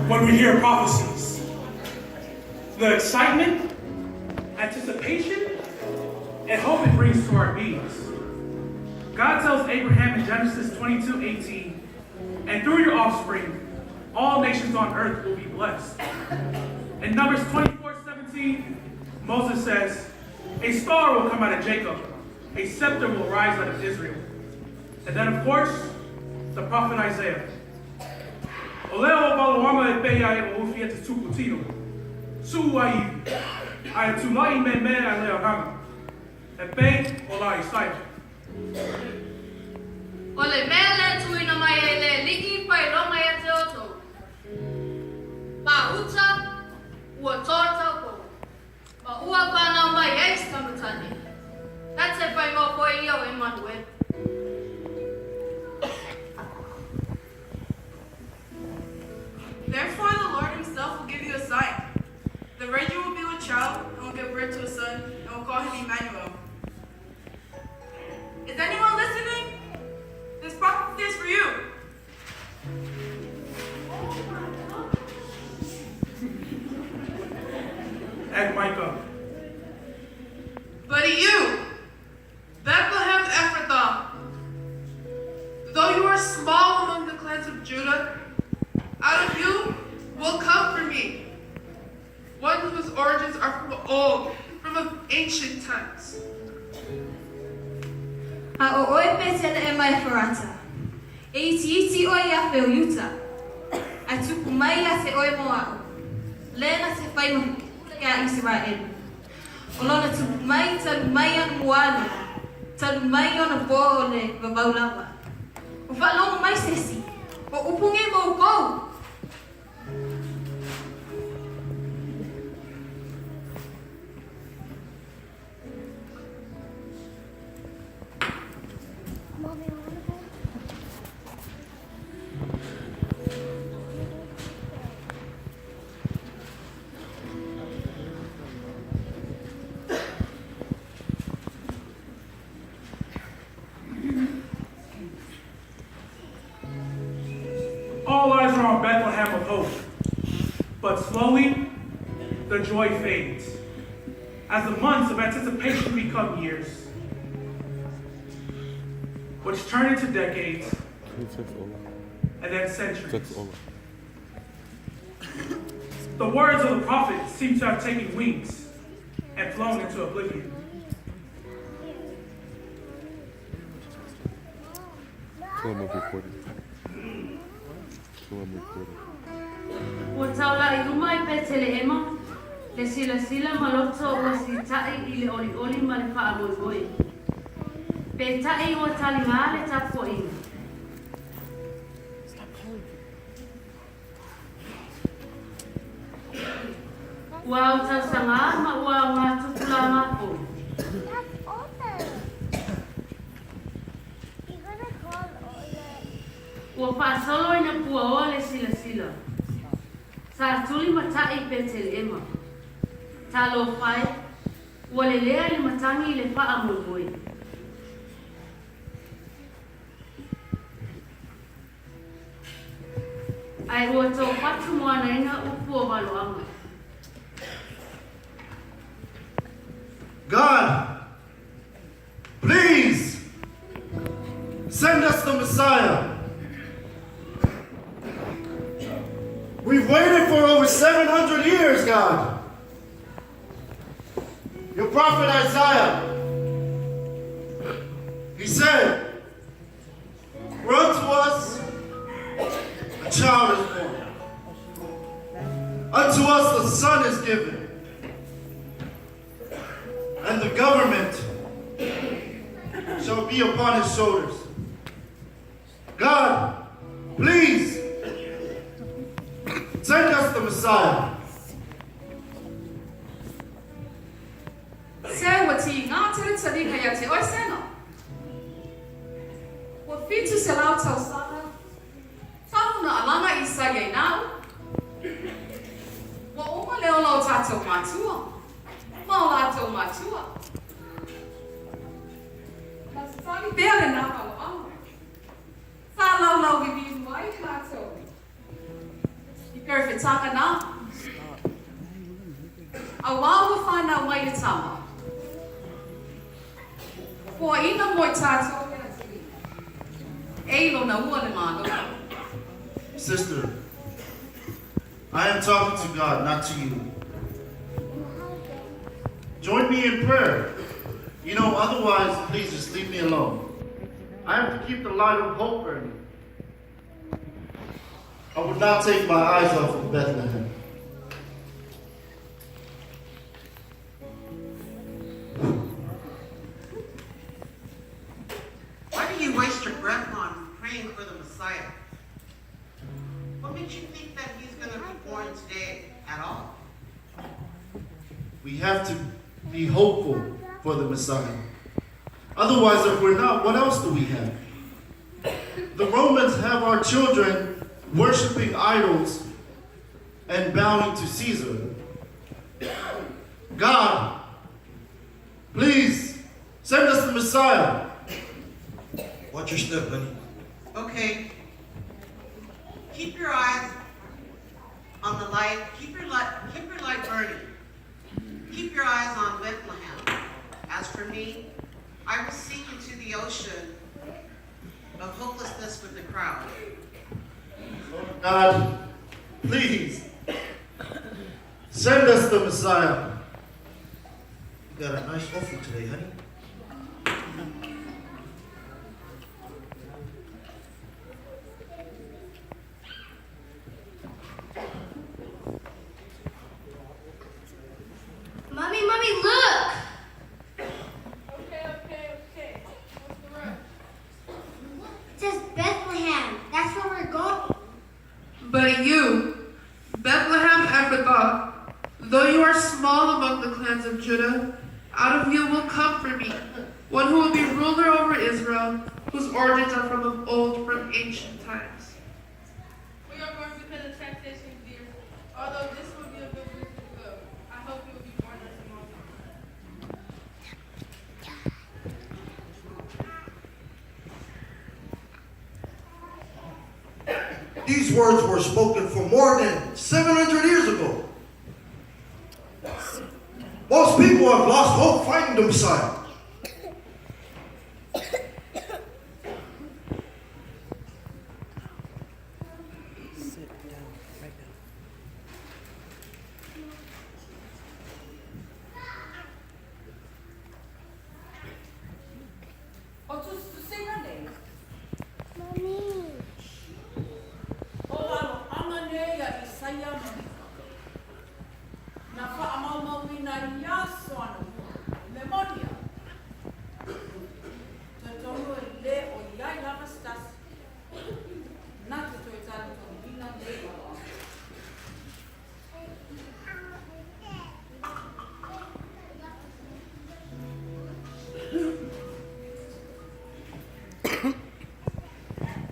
when we hear prophecies. The excitement, anticipation, and hope it brings to our beings. God tells Abraham in Genesis 22:18, and through your offspring, all nations on earth will be blessed. In Numbers 24:17, Moses says, a star will come out of Jacob, a scepter will rise out of Israel. And then, of course, the prophet Isaiah. Oleo baluama epeya ofia te tukutino. Suai ai tulai me aleo hanga. Epe olai sai. Ole mele tui na mai ele liki pai ronga ya te oto. Pa uta ua torta ko. Ma ua pana mai eis kamutani. That's it by mo koi iyo Emmanuel. Therefore the Lord himself will give you a sign. The virgin will be with child and will give birth to a son and will call him Emmanuel. Is anyone listening? This prophecy is for you. And Micah. But you, Bethlehem Ephrathah, though you are small among the clans of Judah, out of you will come for me one whose origins are from old, from of ancient times. A o oe petele e mai wharata. E iti oi a wheo yuta. A tuku mai a te oe moa. Lena te whai mahu kia Israel. O lona tuku mai talu mai anu moana. Talu mai ona po o le wawaulawa. O whalongo mai sesi. O upunge mo kou. All eyes are on Bethlehem of hope, but slowly the joy fades as the months of anticipation become years, which turn into decades and then centuries. The words of the prophet seem to have taken wings and flown into oblivion. Ua taula I ruma I petele ema, le sila maloto ua si tai I le oli ma le paa moi. Pe tai ua tali ngā le tapo ina. Ua au tau sanga ma ua ngā tukula ngā po. Ua paasolo ina pua oa le sila. Sa tuli matai petele ema. Ta lo fai, ua le lea le matangi le paa moi. Ai ua tō patu moana ina upu o waloanga. God, please send us the Messiah. We've waited for over 700 years, God. Your prophet Isaiah, he said, for unto us a child is born. Unto us the Son is given. And the government shall be upon his shoulders. God, please send us the Messiah. Se ua ti ngā tere tarika ia te oisena. Ua fitu se lau tau sana. Tawuna alanga I sage nau. Ua oma leo lau tātou mātua. Mau lātou mātua. Ma se tani bere nā au au. Sa lau lau vivi mai lātou. I Gary Fitaka na. Awawa whānau mai te tama. Kua ina moi tātou. Eilo na ua le māno. Sister, I am talking to God, not to you. Join me in prayer. You know, otherwise, please just leave me alone. I have to keep the light of hope burning. I would not take my eyes off of Bethlehem. Why do you waste your breath on praying for the Messiah? What makes you think that he's going to be born today at all? We have to be hopeful for the Messiah. Otherwise, if we're not, what else do we have? The Romans have our children worshiping idols and bowing to Caesar. God, please send us the Messiah. Watch your step, buddy. Okay. Keep your eyes on the light. Keep your light burning. Keep your eyes on Bethlehem. As for me, I will sink into the ocean of hopelessness with the crowd. God, please send us the Messiah. You got a nice offering today, honey. Mommy, look! Okay. What's the rest? It says Bethlehem. That's where we're going. But you, Bethlehem Ephrathah, though you are small among the clans of Judah, out of you will come for me one who will be ruler over Israel, whose origins are from of old, from ancient times. We are going to pay the taxation, dear. Although this will be a good reason to go, I hope you will be born as a moment. These words were spoken for more than 700 years ago. Most people have lost hope finding the Messiah.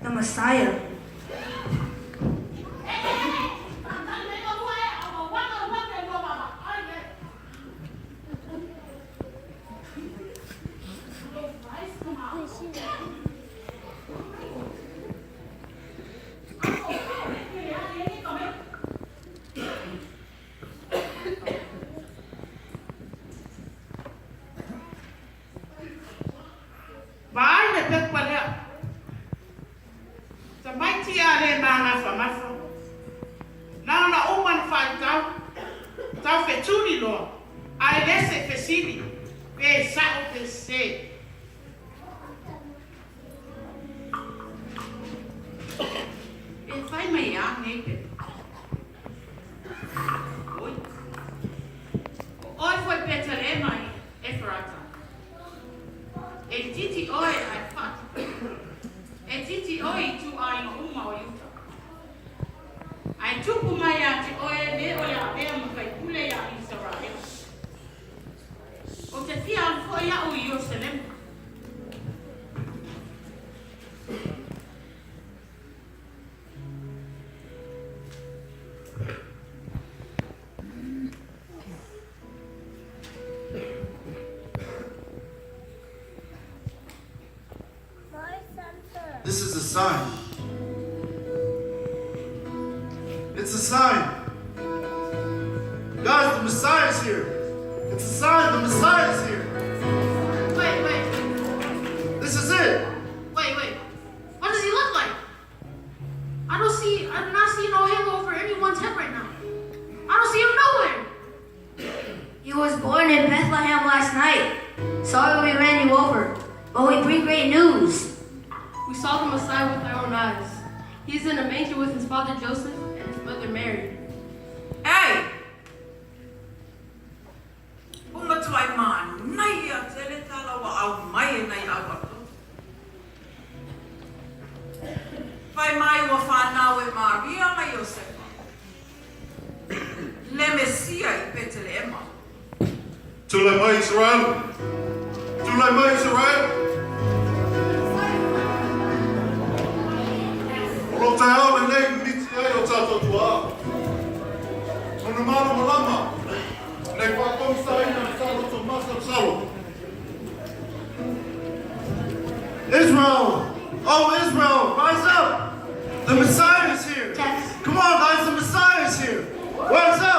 The Messiah. This is a sign. It's a sign sign, the Messiah is here. Wait. This is it. Wait. What does he look like? I do not see no halo over anyone's head right now. I don't see him nowhere. You was born in Bethlehem last night. Sorry we ran you over, but we bring great news. We saw the Messiah with our own eyes. He's in a manger with his father Joseph and his mother Mary. Hey! Umatwai man, naya teletala wa au mai nai awato. Vai mai wa whanau e Maria mai Josefa. Le Mesia I Bethlehem. Tulai mai Israel. Tulai mai Israel. Olo te au e nei miti ai o tato tua. Ono mana malama. Nei whakong saina salo to masa salo. Israel! Oh, Israel, rise up! The Messiah is here! Yes. Come on, guys, the Messiah is here! Rise up!